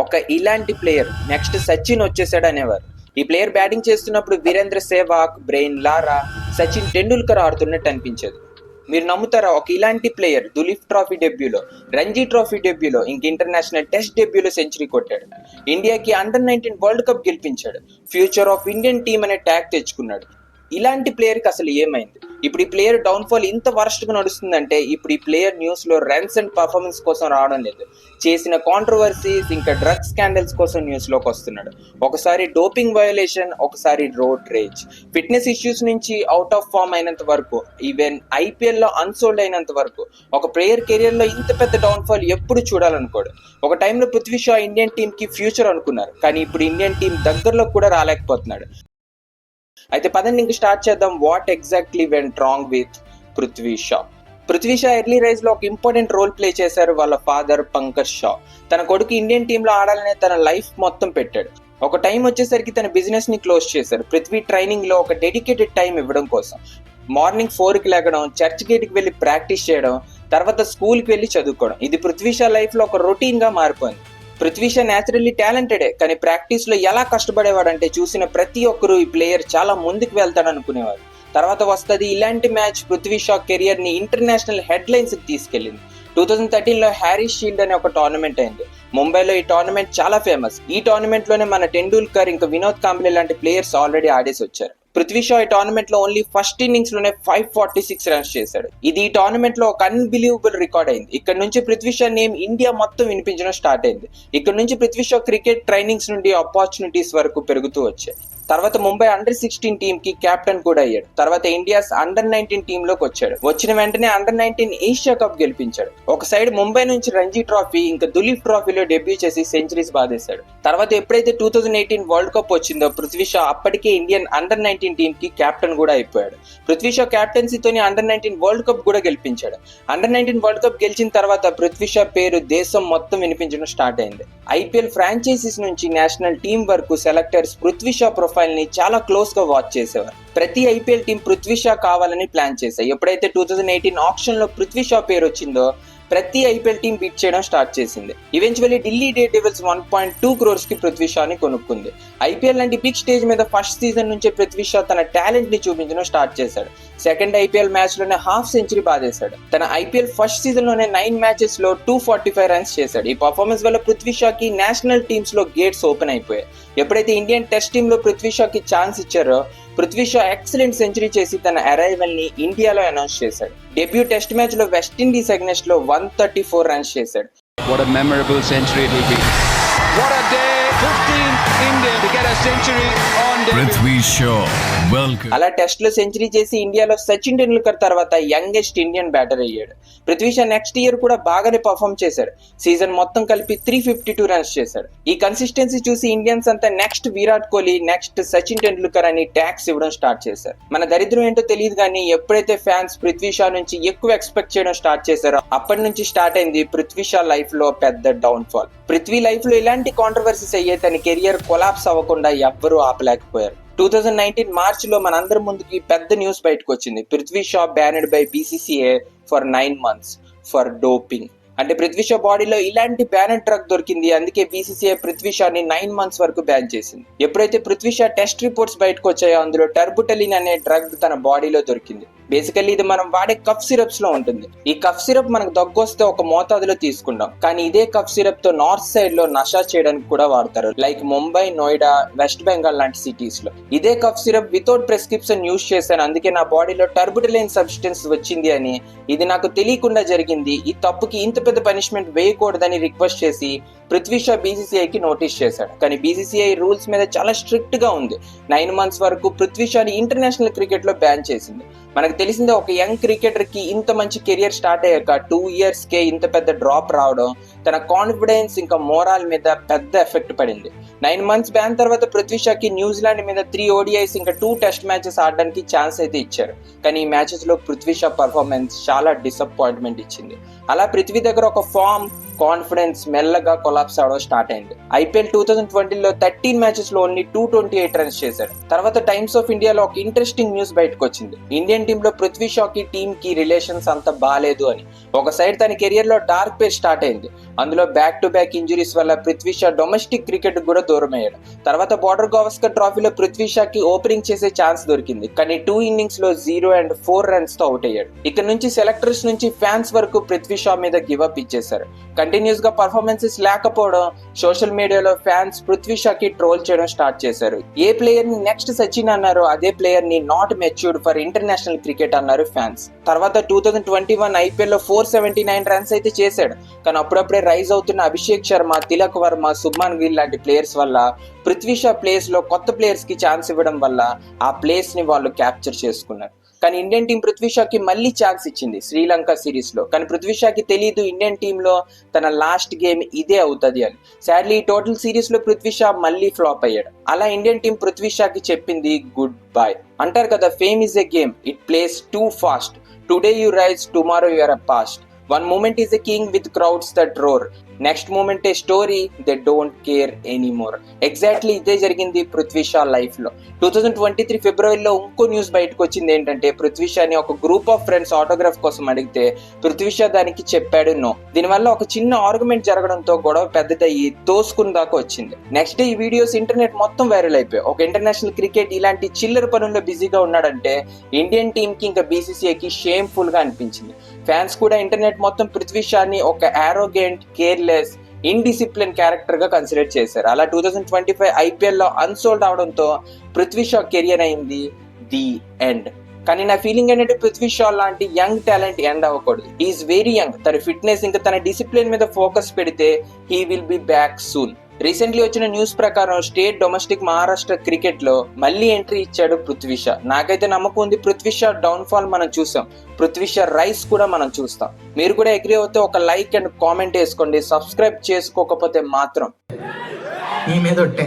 ఒక ఇలాంటి player next Sachin వచ్చేసాడు అనేవారు. ఈ ప్లేయర్ బ్యాటింగ్ చేస్తున్నప్పుడు వీరేంద్ర సెహ్వాగ్, బ్రెయిన్ లారా, సచిన్ టెండూల్కర్ ఆడుతున్నట్టు అనిపించేది. మీరు నమ్ముతారా, ఒక ఇలాంటి ప్లేయర్ దులీప్ ట్రోఫీ డెబ్యూలో, రంజీ ట్రోఫీ డెబ్యూలో, ఇంక ఇంటర్నేషనల్ టెస్ట్ డెబ్యూలో సెంచరీ కొట్టాడు. ఇండియాకి అండర్-19 వరల్డ్ కప్ గెలిపించాడు. ఫ్యూచర్ ఆఫ్ ఇండియన్ టీమ్ అనే ట్యాగ్ తెచ్చుకున్నాడు. ఇలాంటి ప్లేయర్కి అసలు ఏమైంది? ఇప్పుడు ఈ ప్లేయర్ డౌన్ఫాల్ ఇంత వరస్ట్గా నడుస్తుందంటే ఇప్పుడు ఈ ప్లేయర్ న్యూస్లో రన్స్ అండ్ పర్ఫార్మెన్స్ కోసం రావడం లేదు, చేసిన కాంట్రవర్సీస్ ఇంకా డ్రగ్ స్కాండల్స్ కోసం న్యూస్లోకి వస్తున్నాడు. ఒకసారి డోపింగ్ వయోలేషన్, ఒకసారి రోడ్ రేజ్, ఫిట్నెస్ ఇష్యూస్ నుంచి అవుట్ ఆఫ్ ఫామ్ అయినంత వరకు, ఈవెన్ ఐపీఎల్లో అన్సోల్డ్ అయినంత వరకు ఒక ప్లేయర్ కెరియర్లో ఇంత పెద్ద డౌన్ఫాల్ ఎప్పుడు చూడాలనుకోడు. ఒక టైంలో పృథ్వీ షా ఇండియన్ టీంకి ఫ్యూచర్ అనుకున్నారు, కానీ ఇప్పుడు ఇండియన్ టీం దగ్గరలో కూడా రాలేకపోతున్నాడు. అయితే పదండి ఇంక స్టార్ట్ చేద్దాం. What exactly went wrong with Prithvi Shaw. Prithvi Shaw early rise లో ఒక ఇంపార్టెంట్ రోల్ ప్లే చేశారు. వాళ్ళ ఫాదర్ పంకజ్ షా తన కొడుకు ఇండియన్ టీంలో ఆడాలనే తన లైఫ్ మొత్తం పెట్టాడు. ఒక టైం వచ్చేసరికి తన బిజినెస్ ని క్లోజ్ చేశారు. పృథ్వీ ట్రైనింగ్ లో ఒక డెడికేటెడ్ టైం ఇవ్వడం కోసం మార్నింగ్ 4కి లేగడం, చర్చ్ గేట్కి వెళ్ళి ప్రాక్టీస్ చేయడం, తర్వాత స్కూల్కి వెళ్ళి చదువుకోవడం, ఇది పృథ్వీ షా లైఫ్ లో ఒక రొటీన్ గా మారిపోయింది. పృథ్వీ షా న్యాచురల్లీ టాలెంటెడే, కానీ ప్రాక్టీస్ లో ఎలా కష్టపడేవాడంటే చూసిన ప్రతి ఒక్కరు ఈ ప్లేయర్ చాలా ముందుకు వెళ్తాడు అనుకునేవారు. తర్వాత వస్తుంది ఇలాంటి మ్యాచ్ పృథ్వీ షా కెరియర్ ని ఇంటర్నేషనల్ హెడ్ లైన్స్ కి తీసుకెళ్లింది. 2013లో హ్యారీస్ షీల్డ్ అనే ఒక టోర్నమెంట్ అయింది ముంబైలో. ఈ టోర్నమెంట్ చాలా ఫేమస్. ఈ టోర్నమెంట్ లోనే మన టెండూల్కర్ ఇంకా వినోద్ కాంబ్లే లాంటి ప్లేయర్స్ ఆల్రెడీ ఆడేసి వచ్చారు. పృథ్వీ షా ఈ టోర్నమెంట్ లో ఓన్లీ ఫస్ట్ ఇన్నింగ్స్ లోనే 546 రన్స్ చేశాడు. ఇది ఈ టోర్నమెంట్ లో ఒక అన్బిలీవబుల్ రికార్డ్ అయింది. ఇక్కడ నుంచి పృథ్వీ షా నేమ్ ఇండియా మొత్తం వినిపించడం స్టార్ట్ అయింది. ఇక్కడ నుంచి పృథ్వీ షా క్రికెట్ ట్రైనింగ్స్ నుండి ఆపర్చునిటీస్ వరకు పెరుగుతూ వచ్చాయి. తర్వాత ముంబై అండర్-16 టీమ్ కి కెప్టెన్ కూడా అయ్యాడు. తర్వాత ఇండియాస్ అండర్-19 టీమ్ లోకి వచ్చాడు. వచ్చిన వెంటనే అండర్-19 ఏషియా కప్ గెలిపించాడు. ఒక సైడ్ ముంబై నుంచి రంజీ ట్రోఫీ ఇంకా దులీప్ ట్రోఫీలో డెబ్యూ చేసి సెంచరీస్ బాధేశాడు. తర్వాత ఎప్పుడైతే 2018 వరల్డ్ కప్ వచ్చిందో పృథ్వీ షా అప్పటికే ఇండియన్ అండర్-19 టీమ్ కి కెప్టెన్ కూడా అయిపోయాడు. పృథ్వీ షా కెప్టెన్సీతోనే అండర్-19 వరల్డ్ కప్ కూడా గెలిపించాడు. అండర్-19 వరల్డ్ కప్ గెలిచిన తర్వాత పృథ్వీ షా పేరు దేశం మొత్తం వినిపించడం స్టార్ట్ అయింది. ఐపీఎల్ ఫ్రాంచైజీస్ నుంచి నేషనల్ టీమ్ వరకు సెలెక్టర్స్ పృథ్వీ షా ప్రొఫైల్ ని చాలా క్లోజ్ గా వాచ్ చేసేవారు. ప్రతి ఐపీఎల్ టీం పృథ్వీ షా కావాలని ప్లాన్ చేశాయి. ఎప్పుడైతే 2018 ఆక్షన్ లో పృథ్వీ షా పేరు వచ్చిందో ప్రతి ఐపీఎల్ టీం బిట్ చేయడం స్టార్ట్ చేసింది. Eventually Delhi Daredevils 1.2 crores కి పృథ్వీ షాని కొనుక్కుంది. ఐపీఎల్ లాంటి బిగ్ స్టేజ్ మీద ఫస్ట్ సీజన్ నుంచే పృథ్వీ షా తన టాలెంట్ ని చూపించడం స్టార్ట్ చేశాడు. సెకండ్ ఐపీఎల్ మ్యాచ్ లోనే హాఫ్ సెంచరీ బాధేశాడు. తన ఐపీఎల్ ఫస్ట్ సీజన్ లోనే 9 మ్యాచెస్ లో 245 రన్స్ చేశాడు. ఈ పర్ఫార్మెన్స్ వల్ల పృథ్వీ షాకి నేషనల్ టీమ్స్ లో గేట్స్ ఓపెన్ అయిపోయాయి. ఎప్పుడైతే ఇండియన్ టెస్ట్ టీమ్ లో పృథ్వీ షాకి ఛాన్స్ ఇచ్చారో పృథ్వీ షా ఎక్సలెంట్ సెంచరీ చేసి తన అరైవల్ ని ఇండియాలో అనౌన్స్ చేశాడు. డెబ్యూ టెస్ట్ మ్యాచ్ లో వెస్టిండీస్ అగైన్స్ట్ లో 134 రన్స్ చేశాడు. What a memorable century it will be. What a day 15 India to get a century on Prithvi Shaw. Welcome. అలా టెస్ట్ లో సెంచరీ చేసి ఇండియాలో సచిన్ టెండూల్కర్ తర్వాత యంగెస్ట్ ఇండియన్ బ్యాటర్ అయ్యాడు. పృథ్వీ షా నెక్స్ట్ ఇయర్ కూడా బాగానే పర్ఫామ్ చేశాడు. సీజన్ మొత్తం కలిపి 352 రన్స్ చేశాడు. ఈ కన్సిస్టెన్సీ చూసి ఇండియన్స్ అంతా నెక్స్ట్ విరాట్ కోహ్లీ, నెక్స్ట్ సచిన్ టెండూల్కర్ అని ట్యాగ్స్ ఇవ్వడం స్టార్ట్ చేశారు. మన దరిద్రం ఏంటో తెలియదు కానీ ఎప్పుడైతే ఫ్యాన్స్ పృథ్వీ షా నుంచి ఎక్కువ ఎక్స్పెక్ట్ చేయడం స్టార్ట్ చేశారో అప్పటి నుంచి స్టార్ట్ అయింది పృథ్వీ షా లైఫ్ లో పెద్ద డౌన్ ఫాల్. పృథ్వీ లైఫ్ లో ఇలాంటి కాంట్రవర్సీస్ అయ్యే తన కెరియర్ కొలాప్స్ అవ్వకుండా ఎవ్వరూ ఆపలేకపోయారు. 2019 మార్చ్ లో మనందరి ముందుకి పెద్ద న్యూస్ బయటకు వచ్చింది. Prithvi Shah banned by BCCI for 9 months for doping. అంటే పృథ్వీ షా బాడీలో ఇలాంటి బ్యానెడ్ డ్రగ్ దొరికింది. అందుకే బీసీసీఐ పృథ్వీ షాని 9 months వరకు బ్యాన్ చేసింది. ఎప్పుడైతే పృథ్వీ షా టెస్ట్ రిపోర్ట్స్ బయటకు వచ్చాయో అందులో టర్బుటలిన్ అనే డ్రగ్ తన బాడీలో దొరికింది. బేసికల్లీ ఇది మనం వాడే కఫ్ సిరప్స్ లో ఉంటుంది. ఈ కఫ్ సిరప్ మనకు దగ్గొస్తే ఒక మోతాదులో తీసుకుంటాం, కానీ ఇదే కఫ్ సిరప్ తో నార్త్ సైడ్ లో నషా చేయడానికి కూడా వాడతారు. లైక్ ముంబై, నోయిడా, వెస్ట్ బెంగాల్ లాంటి సిటీస్ లో ఇదే cough syrup without prescription use చేశాను, అందుకే నా బాడీలో టర్బుటలిన్ సబ్స్టెన్స్ వచ్చింది అని. ఇది నాకు తెలియకుండా జరిగింది, ఈ తప్పుకి ఇంత పెద్ద పనిష్మెంట్ వేయకూడదని రిక్వెస్ట్ చేసి పృథ్వీ షా బీసీసీఐకి నోటీస్ చేశాడు. కానీ బీసీసీఐ రూల్స్ మీద చాలా స్ట్రిక్ట్ గా ఉంది. 9 months వరకు పృథ్వీ షాని ఇంటర్నేషనల్ క్రికెట్ లో బ్యాన్ చేసింది. మనకు తెలిసిందే ఒక యంగ్ క్రికెటర్ కి ఇంత మంచి కెరియర్ స్టార్ట్ అయ్యాక 2 years కే ఇంత పెద్ద డ్రాప్ రావడం తన కాన్ఫిడెన్స్ ఇంకా మోరల్ మీద పెద్ద ఎఫెక్ట్ పడింది. 9 months బ్యాన్ తర్వాత పృథ్వీ షాకి న్యూజిలాండ్ మీద 3 ODIs ఇంకా 2 టెస్ట్ మ్యాచెస్ ఆడడానికి ఛాన్స్ అయితే ఇచ్చారు. కానీ ఈ మ్యాచెస్ లో పృథ్వీ షా పర్ఫార్మెన్స్ చాలా డిసప్పాయింట్మెంట్ ఇచ్చింది. అలా పృథ్వీ దగ్గర ఒక ఫామ్, కాన్ఫిడెన్స్ మెల్లగా కొలాప్స్ అవడం స్టార్ట్ అయింది. IPL 2020లో 13 మ్యాచెస్ లో ఓన్లీ 228 రన్స్ చేశాడు. తర్వాత టైమ్స్ ఆఫ్ ఇండియాలో ఒక ఇంట్రెస్టింగ్ న్యూస్ బయటకు వచ్చింది. ఇండియన్ టీమ్ లో పృథ్వీ షా కి టీమ్ కి రిలేషన్స్ అంత బాలేదు అని. ఒక సైడ్ తన కెరియర్ లో డార్క్ పేజ్ స్టార్ట్ అయింది. అందులో బ్యాక్ టు బ్యాక్ ఇంజురీస్ వల్ల పృథ్వీ షా డొమెస్టిక్ క్రికెట్ కూడా దూరం అయ్యాడు. తర్వాత బోర్డర్ గవాస్కర్ ట్రోఫీలో పృథ్వీ షా కి ఓపెనింగ్ చేసే ఛాన్స్ దొరికింది. కానీ 2 innings లో 0 and 4 runs తో అవుట్ అయ్యాడు. ఇక్కడ నుంచి సెలెక్టర్స్ నుంచి ఫ్యాన్స్ వరకు పృథ్వీ షా మీద గివ్ అప్ ఇచ్చేశారు. కంటిన్యూస్ గా పర్ఫార్మెన్సెస్ లేకపోవడం సోషల్ మీడియాలో ఫ్యాన్స్ పృథ్వీ షా కి ట్రోల్ చేయడం స్టార్ట్ చేశారు. ఏ ప్లేయర్ ని నెక్స్ట్ సచిన్ అన్నారో అదే ప్లేయర్ ని not matured for international cricket అన్నారు ఫ్యాన్స్. తర్వాత 2021 IPL లో 479 రన్స్ అయితే చేశాడు. కానీ అప్పుడప్పుడే రైజ్ అవుతున్న అభిషేక్ శర్మ, తిలక్ వర్మ, శుభ్మన్ గిల్ లాంటి ప్లేయర్స్ వల్ల పృథ్వీ షా ప్లేస్ లో కొత్త ప్లేయర్స్ కి ఛాన్స్ ఇవ్వడం వల్ల ఆ ప్లేస్ ని వాళ్ళు క్యాప్చర్ చేసుకున్నారు. కానీ ఇండియన్ టీం పృథ్వీ షాకి మళ్ళీ ఛాన్స్ ఇచ్చింది శ్రీలంక సిరీస్ లో. కానీ పృథ్వీ షాకి తెలియదు ఇండియన్ టీమ్ లో తన లాస్ట్ గేమ్ ఇదే అవుతుంది అని. సాడ్లీ టోటల్ సిరీస్ లో పృథ్వీ షా మళ్ళీ ఫ్లాప్ అయ్యాడు. అలా ఇండియన్ టీం పృథ్వీ షాకి చెప్పింది గుడ్ బై. అంటారు కదా, fame is a game, it plays too fast. Today you rise, tomorrow you are a past. One moment is a king with crowds that roar. Next moment a story they don't care anymore. Exactly ఇదే జరిగింది Prithvi Shah life లో. 2023 ఫిబ్రవరిలో ఇంకో news బయటకు వచ్చింది. ఏంటంటే పృథ్వీ షాని ఒక గ్రూప్ ఆఫ్ ఫ్రెండ్స్ ఆటోగ్రాఫ్ కోసం అడిగితే పృథ్వీ షా దానికి చెప్పాడు నో. దీనివల్ల ఒక చిన్న ఆర్గ్యుమెంట్ జరగడంతో గొడవ పెద్దదయ్యి తోసుకుని దాకా వచ్చింది. నెక్స్ట్ డే ఈ వీడియోస్ ఇంటర్నెట్ మొత్తం వైరల్ అయిపోయాయి. ఒక ఇంటర్నేషనల్ క్రికెట్ ఇలాంటి చిల్లర పనుల్లో బిజీగా ఉన్నాడంటే ఇండియన్ టీమ్ కి ఇంకా BCCIకి షేమ్ఫుల్ గా అనిపించింది. ఫ్యాన్స్ కూడా ఇంటర్నెట్ మొత్తం పృథ్వీ షాని ఒక ఆరోగెంట్, కేర్లెస్, ఇండిసిప్లిన్ క్యారెక్టర్ గా కన్సిడర్ చేశారు. అలా 2025 IPL లో అన్సోల్డ్ అవడంతో పృథ్వీ షా కెరియర్ అయింది ది ఎండ్. కానీ నా ఫీలింగ్ ఏంటంటే పృథ్వీ షా లాంటి యంగ్ టాలెంట్ ఎండ్ అవ్వకూడదు. He's very young. తన ఫిట్నెస్ ఇంకా తన డిసిప్లిన్ మీద ఫోకస్ పెడితే he will be back soon. Recently వచ్చిన న్యూస్ ప్రకారం స్టేట్ డొమెస్టిక్ మహారాష్ట్ర క్రికెట్ లో మళ్ళీ ఎంట్రీ ఇచ్చాడు పృథ్వీ షా. నాకైతే నమ్మకం ఉంది పృథ్వీ షా డౌన్ ఫాల్ మనం చూసాం, పృథ్వీ షా రైస్ కూడా మనం చూస్తాం. మీరు కూడా అగ్రీ అవుతే ఒక లైక్ అండ్ కామెంట్ వేసుకోండి. సబ్స్క్రైబ్ చేసుకోకపోతే మాత్రం నీ మీద ఒట్టే.